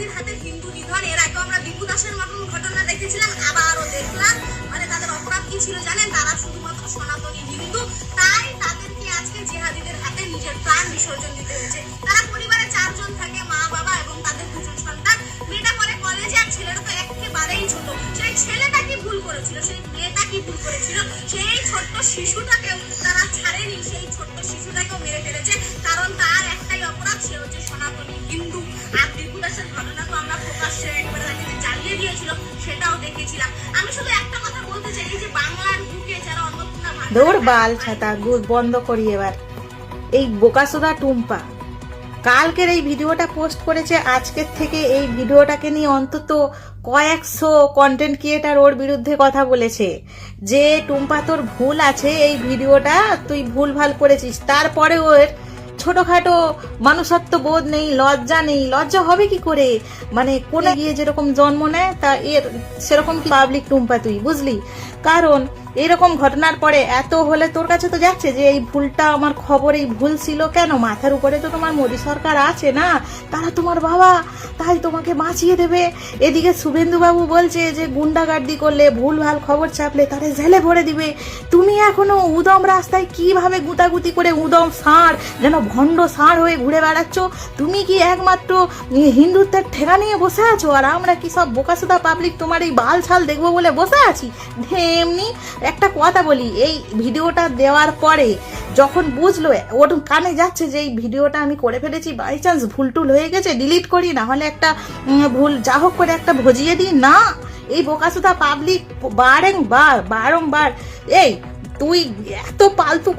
জেহাদির হাতে হিন্দু নিধন। এর আগে আমরা দীপু দাসের মতন ঘটনা দেখেছিলাম, আবারও দেখলাম। মানে তাদের অপরাধ কি ছিল জানেন? তারা শুধুমাত্র সনাতনী হিন্দু, তাই তাদেরকে আজকে জেহাদিদের হাতে নিজের প্রাণ বিসর্জন দিতে হয়েছে। তারা পরিবারে 4 জন থাকে, মা বাবা এবং তাদের 2 জন সন্তান। মেয়েটা পরে কলেজে, আর ছেলেটা তো একেবারেই ছোট। সেই ছেলেটা কি ভুল করেছিল, সেই মেয়েটা কি ভুল করেছিল, সেই ছোট্ট শিশুটাকেও তারা ছাড়েনি, সেই ছোট্ট শিশুটাকেও মেরে ফেলেছে। কারণ তার একটাই অপরাধ, সে হচ্ছে সনাতনী হিন্দু। আর দীপু দাসের ঘটনা তো আমরা প্রকাশ্যে একবারে তাকে জ্বালিয়ে দিয়েছিল, সেটাও দেখেছিলাম। আমি শুধু একটা কথা বলতে চাই, এই যে বাংলার বুকে যারা অন্নপূর্ণা দৌড় বাল ছাতা বন্ধ করি এবার। এই বোকাসোদা টুম্পা কালকের এই ভিডিওটা পোস্ট করেছে, আজকের থেকে এই ভিডিওটাকে নিয়ে অন্তত কয়েকশো কন্টেন্ট ক্রিয়েটার ওর বিরুদ্ধে কথা বলেছে যে টুম্পা তোর ভুল আছে, এই ভিডিওটা তুই ভুল ভাল করেছিস। তারপরে ওর ছোটখাটো মানুষত্ব বোধ নেই, লজ্জা নেই। লজ্জা হবে কি করে? মানে কোনে গিয়ে যেরকম জন্ম নেয় তা এর সেরকম কি পাবলিক টুম্পা তুই, বুঝলি? কারণ এরকম ঘটনার পরে এত হলে তোর কাছে তো যাচ্ছে যে এই ভুলটা আমার খবর, এই ভুল ছিল কেন? মাথার উপরে তো তোমার মোদী সরকার আছে না, তারা তোমার বাবা, তাই তোমাকে বাঁচিয়ে দেবে। এদিকে শুভেন্দু বাবু বলছে যে গুন্ডাগার্দি করলে, ভুল ভাল খবর ছাপলে তারে জেলে ভরে দিবে। তুমি এখনো উদম রাস্তায় কিভাবে গুতাগুতি করে উদম ষাঁড়, যেন ভণ্ড ষাঁড় হয়ে ঘুরে বেড়াচ্ছ। তুমি কি একমাত্র হিন্দুত্বের ঠেকা নিয়ে বসে আছো, আর আমরা কি সব বোকাসোদা পাবলিক তোমার এই বাল ছাল দেখবো বলে বসে আছি? এমনি একটা কথা বলি, এই ভিডিওটা দেওয়ার পরে যখন বুঝলো ওর কানে যাচ্ছে যে এই ভিডিওটা আমি করে ফেলেছি, বাই চান্স ভুল টুল হয়ে গেছে, ডিলিট করি, না হলে একটা ভুল যা হোক করে একটা ভজিয়ে দিই না, এই বোকাসোদা পাবলিক বারংবার এই তুই এত পালতু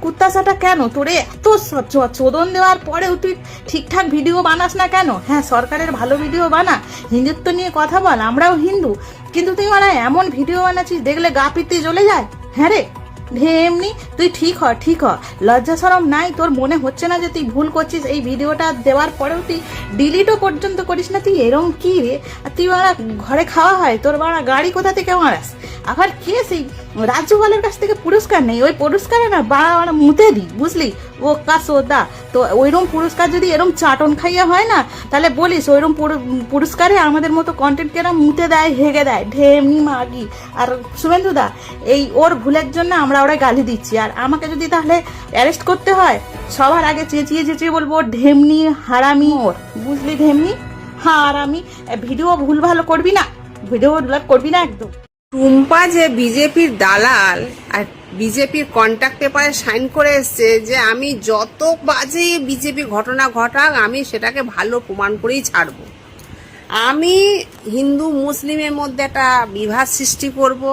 কুত্তাসাটা কেন? তোরে এত চোদন দেওয়ার পরেও তুই ঠিকঠাক ভিডিও বানাস না কেন? হ্যাঁ, সরকারের ভালো ভিডিও বানা, হিন্দুত্ব নিয়ে কথা বল, আমরাও হিন্দু, কিন্তু তুই মানে এমন ভিডিও বানাচ্ছিস দেখলে গা পিত্তি জ্বলে যায়। হ্যাঁ রে, এমনি তুই ঠিক হ, লজ্জা শরম নাই তোর? মনে হচ্ছে না যে তুই ভুল করছিস? এই ভিডিওটা দেওয়ার পরেও তুই ডিলিটও পর্যন্ত করিস না? তুই এরম কি রে? আর তুই বাড়া ঘরে খাওয়া হয় তোর, বাড়া গাড়ি কোথা থেকে মারাস? আবার কে সেই রাজ্যপালের কাছ থেকে পুরস্কার নেই? ওই পুরস্কারে না বাড়া মুতে দি, বুঝলি? ও কাসোদা তো ওইরকম পুরস্কার যদি এরম চাটন খাইয়া হয় না, তাহলে বলিস ওইরকম পুরস্কারে আমাদের মতো কন্টেন্ট কেরা মুতে দেয়, হেগে দেয়, ঢেমনি মাগি। আর শুভেন্দু দা, এই ওর ভুলের জন্য আমরা ওরা গালি দিচ্ছি, আর আমাকে যদি তাহলে অ্যারেস্ট করতে হয়, সবার আগে চেঁচিয়ে বলবো ঢেমনি হারামি ওর, বুঝলি? ঢেমনি হারামি। ভিডিও ভুল ভালো করবি না, ভিডিও করবি না একদম। টুম্পা যে বিজেপির দালাল আর বিজেপির কন্ট্যাক্ট পেপারে সাইন করে এসছে যে আমি যত বাজে বিজেপি ঘটনা ঘটাক আমি সেটাকে ভালো প্রমাণ করেই ছাড়বো। আমি হিন্দু মুসলিমের মধ্যে একটা বিভাদ সৃষ্টি করব,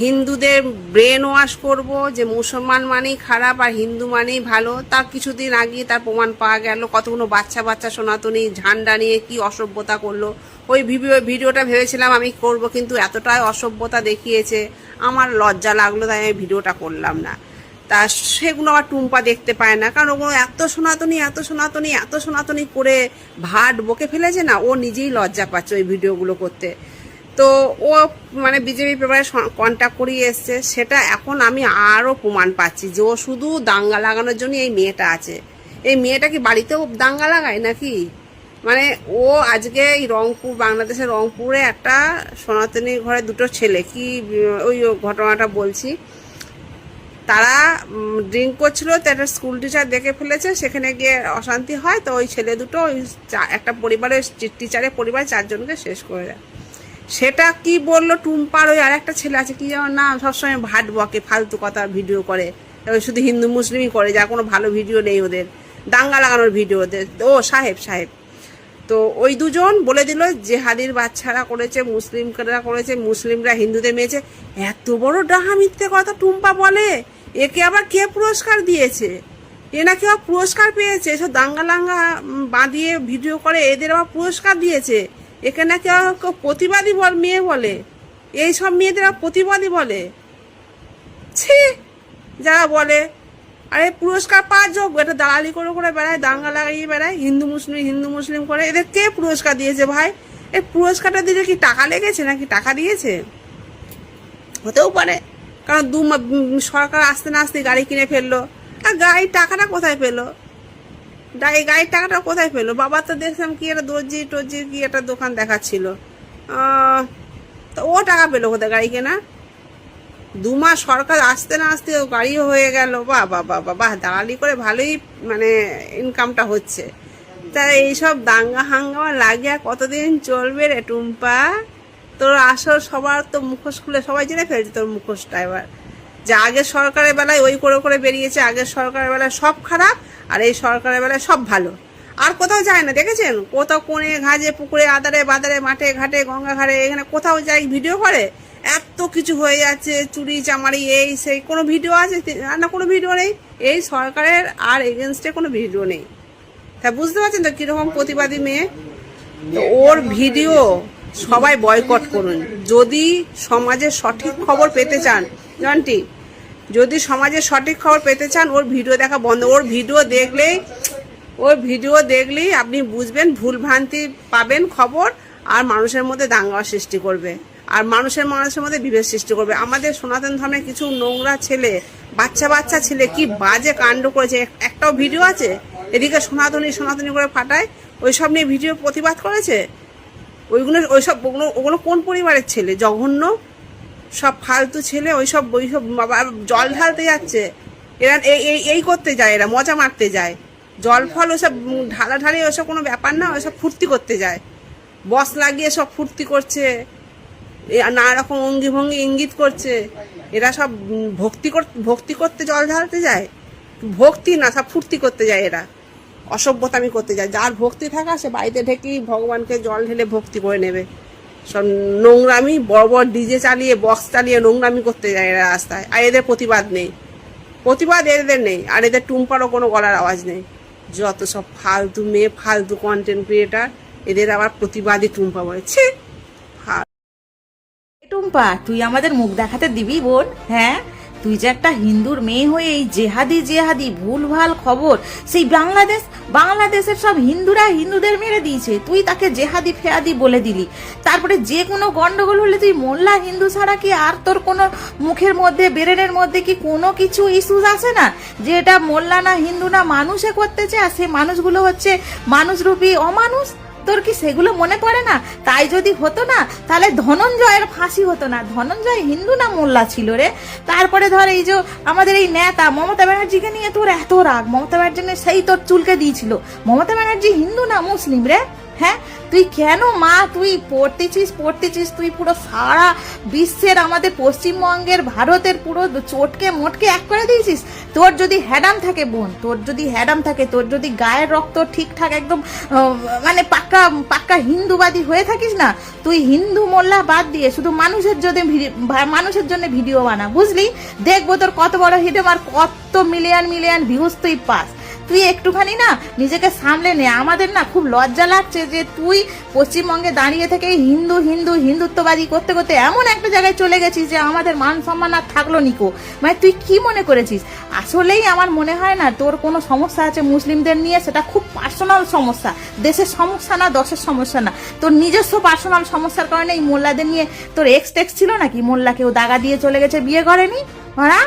হিন্দুদের ব্রেন ওয়াশ করব যে মুসলমান মানেই খারাপ আর হিন্দু মানেই ভালো। তার কিছুদিন আগে তার প্রমাণ পাওয়া গেল, কতগুলো বাচ্চা সনাতনী ঝান্ডা নিয়ে কি অসভ্যতা করলো। ওই ভিডিওটা ভেবেছিলাম আমি করব, কিন্তু এতটাই অসভ্যতা দেখিয়েছে আমার লজ্জা লাগলো, তাই আমি ভিডিওটা করলাম না। তা সেগুলো আবার টুম্পা দেখতে পায় না, কারণ ওগুলো এত সনাতনী করে ভাট বকে ফেলেছে না, ও নিজেই লজ্জা পাচ্ছে ওই ভিডিওগুলো করতে। তো ও মানে বিজেপি পেপারে কন্ট্যাক্ট করিয়ে এসছে, সেটা এখন আমি আরও প্রমাণ পাচ্ছি যে ও শুধু দাঙ্গা লাগানোর জন্য এই মেয়েটা আছে। এই মেয়েটা কি বাড়িতেও দাঙ্গা লাগায় নাকি? মানে ও আজকে এই রংপুর, বাংলাদেশের রংপুরে একটা সনাতনী ঘরে 2টো ছেলে, কি ওই ঘটনাটা বলছি, তারা ড্রিঙ্ক করছিল, তো একটা স্কুল টিচার দেখে ফেলেছে, সেখানে গিয়ে অশান্তি হয়, তো ওই ছেলে দুটো ওই একটা পরিবারের টিচারের পরিবার 4 জনকে শেষ করে দেয়। সেটা কি বললো টুম্পার ওই আর একটা ছেলে আছে, কি যেমন নাম, সবসময় ভাট বকে, ফালতু কথা ভিডিও করে, ওই শুধু হিন্দু মুসলিমই করে, যার কোনো ভালো ভিডিও নেই ওদের, দাঙ্গা লাগানোর ভিডিও ওদের। ও সাহেব তো ওই 2 জন বলে দিল জেহাদির বাচ্চারা করেছে, মুসলিমরা করেছে, মুসলিমরা হিন্দুদের মেয়েছে। এত বড় ডাহা মিথ্যে কথা টুম্পা বলে। একে আবার কে পুরস্কার দিয়েছে? এ নাকি আবার পুরস্কার পেয়েছে, এসব দাঙ্গা লাঙ্গা বাঁধিয়ে ভিডিও করে, এদের আবার পুরস্কার দিয়েছে। একে নাকি প্রতিবাদী মেয়ে বলে, এইসব মেয়েদের প্রতিবাদী বলে। ছি, যারা বলে আরে পুরস্কার পাওয়ার যোগ্য, এটা দালালি করে বেড়ায়, দাঙ্গা লাগিয়ে বেড়ায়, হিন্দু মুসলিম করে। এদের কে পুরস্কার দিয়েছে ভাই? এই পুরস্কারটা দিলে কি টাকা লেগেছে নাকি টাকা দিয়েছে? হতেও পারে, কারণ সরকার আসতে না আসতে গাড়ি কিনে ফেললো, আর গাড়ির টাকাটা কোথায় পেলো? গাড়ির টাকাটা কোথায় পেলো? বাবা তো দেখলাম কি একটা দর্জি টর্জির কি একটা দোকান দেখাচ্ছিল, তো ও টাকা পেলো কোথায় গাড়ি কেনা? 2 মাস সরকার আসতে না আসতে ও গাড়িও হয়ে গেল। বাহ বাহ বাহ বাহ, দালালি করে ভালোই মানে ইনকামটা হচ্ছে। তা এইসব দাঙ্গা হাঙ্গামা লাগিয়া কতদিন চলবে রে টুম্পা? তোর আসল সবার তো মুখোশ খুলে সবাই জেনে ফেলছে তোর মুখোশটা এবার, যে আগের সরকারের বেলায় ওই করে করে বেরিয়েছে, আগের সরকারের বেলায় সব খারাপ আর এই সরকারের বেলায় সব ভালো। আর কোথাও যায় না, দেখেছেন? কোথাও কোণে ঘাজে পুকুরে আদারে বাদারে মাঠে ঘাটে গঙ্গা ঘাটে এখানে কোথাও যাই ভিডিও করে। এত কিছু হয়ে যাচ্ছে, চুরি চামারি এই সেই, কোনো ভিডিও আছে না? কোনো ভিডিও নেই। এই সরকারের আর এগেনস্টে কোনো ভিডিও নেই। তা বুঝতে পারছেন তো কিরকম প্রতিবাদী মেয়ে? তো ওর ভিডিও সবাই বয়কট করুন যদি সমাজের সঠিক খবর পেতে চান। জানটি, যদি সমাজের সঠিক খবর পেতে চান ওর ভিডিও দেখা বন্ধ। ওর ভিডিও দেখলেই আপনি বুঝবেন, ভুলভ্রান্তি পাবেন খবর, আর মানুষের মধ্যে দাঙ্গা সৃষ্টি করবে, আর মানুষের মধ্যে বিভেদ সৃষ্টি করবে। আমাদের সনাতন ধর্মের কিছু নোংরা ছেলে, বাচ্চা ছেলে কি বাজে কাণ্ড করেছে, একটাও ভিডিও আছে? এদিকে সনাতনী করে ফাটায়, ওইসব নিয়ে ভিডিও প্রতিবাদ করেছে। ওগুলো কোন পরিবারের ছেলে? জঘন্য সব ফালতু ছেলে। ওইসব জল ঢালতে যাচ্ছে এরা, এই করতে যায়, এরা মজা মারতে যায়। জল ফল ওসব ঢালাঢালি ওসব কোনো ব্যাপার না, ওসব ফুর্তি করতে যায়। বস লাগিয়ে সব ফুর্তি করছে, নানা রকম অঙ্গি ভঙ্গি ইঙ্গিত করছে। এরা সব ভক্তি করতে জল ঢালতে যায়? ভক্তি না, সব ফুর্তি করতে যায়। এরা অসভ্যতামি করতে যায়। যার ভক্তি থাকা সে বাড়িতে ঢেকেই ভগবানকে জল ঢেলে ভক্তি করে নেবে। সব নোংরামি, বড় বড় ডিজে চালিয়ে বক্স চালিয়ে নোংরামি করতে যায় এরা রাস্তায়। আর এদের প্রতিবাদ নেই, এদের নেই। আর এদের টুম্পারও কোনো গলার আওয়াজ নেই। যত সব ফালতু মেয়ে, ফালতু কন্টেন্ট ক্রিয়েটার, এদের আবার প্রতিবাদী টুম্পা বলেছে। টুম্পা, তুই আমাদের মুখ দেখাতে দিবি বোন? হ্যাঁ, তুই যে একটা হিন্দুর মেয়ে হয়ে এই জেহাদি ভুলভাল খবর, সেই বাংলাদেশের সব হিন্দুদের মেরে দিয়েছে, তুই তাকে জেহাদি ফেয়াদি বলে দিলি। তারপরে যে কোনো গন্ডগোল হলে তুই মোল্লা হিন্দু ছাড়া কি আর তোর কোনো মুখের মধ্যে বেরেনের মধ্যে কি কোনো কিছু ইস্যুস আসে না? যে এটা মোল্লা না হিন্দু না মানুষে করতেছে, আর সে মানুষগুলো হচ্ছে মানুষরূপী অমানুষ। তোর কি সেগুলো মনে পড়ে না? তাই যদি হতো না তাহলে ধনঞ্জয়ের ফাঁসি হতো না। ধনঞ্জয় হিন্দু না মোল্লা ছিল রে? তারপরে ধর এই যে আমাদের এই নেতা মমতা ব্যানার্জিকে নিয়ে তোর এত রাগ, মমতা ব্যানার্জি সেই তোর চুলকে দিয়েছিল। মমতা ব্যানার্জি হিন্দু না মুসলিম রে? হ্যাঁ, তুই কেন মা তুই পড়তেছিস তুই পুরো সারা বিশ্বের, আমাদের পশ্চিমবঙ্গের, ভারতের পুরো চটকে মোটকে এক করে দিয়েছিস। তোর যদি হ্যাডাম থাকে বোন, তোর যদি গায়ের রক্ত ঠিকঠাক একদম মানে পাক্কা হিন্দুবাদী হয়ে থাকিস না, তুই হিন্দু মোল্লা বাদ দিয়ে শুধু মানুষের জন্য ভিডিও বানা, বুঝলি? দেখবো তোর কত বড় হিডম আর কত মিলিয়ন ভিউজ তুই পাস। তুই একটুখানি না নিজেকে সামলে নে। আমাদের না খুব লজ্জা লাগছে যে তুই পশ্চিমবঙ্গে দাঁড়িয়ে থেকে হিন্দুত্ববাদী করতে করতে এমন একটা জায়গায় চলে গেছিস যে আমাদের মান সম্মান আর থাকলো নিকো। মানে তুই কি মনে করেছিস? আসলেই আমার মনে হয় না তোর কোনো সমস্যা আছে মুসলিমদের নিয়ে, সেটা খুব পার্সোনাল সমস্যা, দেশের সমস্যা না, দশের সমস্যা না। তোর নিজস্ব পার্সোনাল সমস্যার কারণে এই মোল্লাদের নিয়ে তোর এক্স ছিল নাকি? মোল্লাকেও দাগা দিয়ে চলে গেছে, বিয়ে করেনি? হ্যাঁ।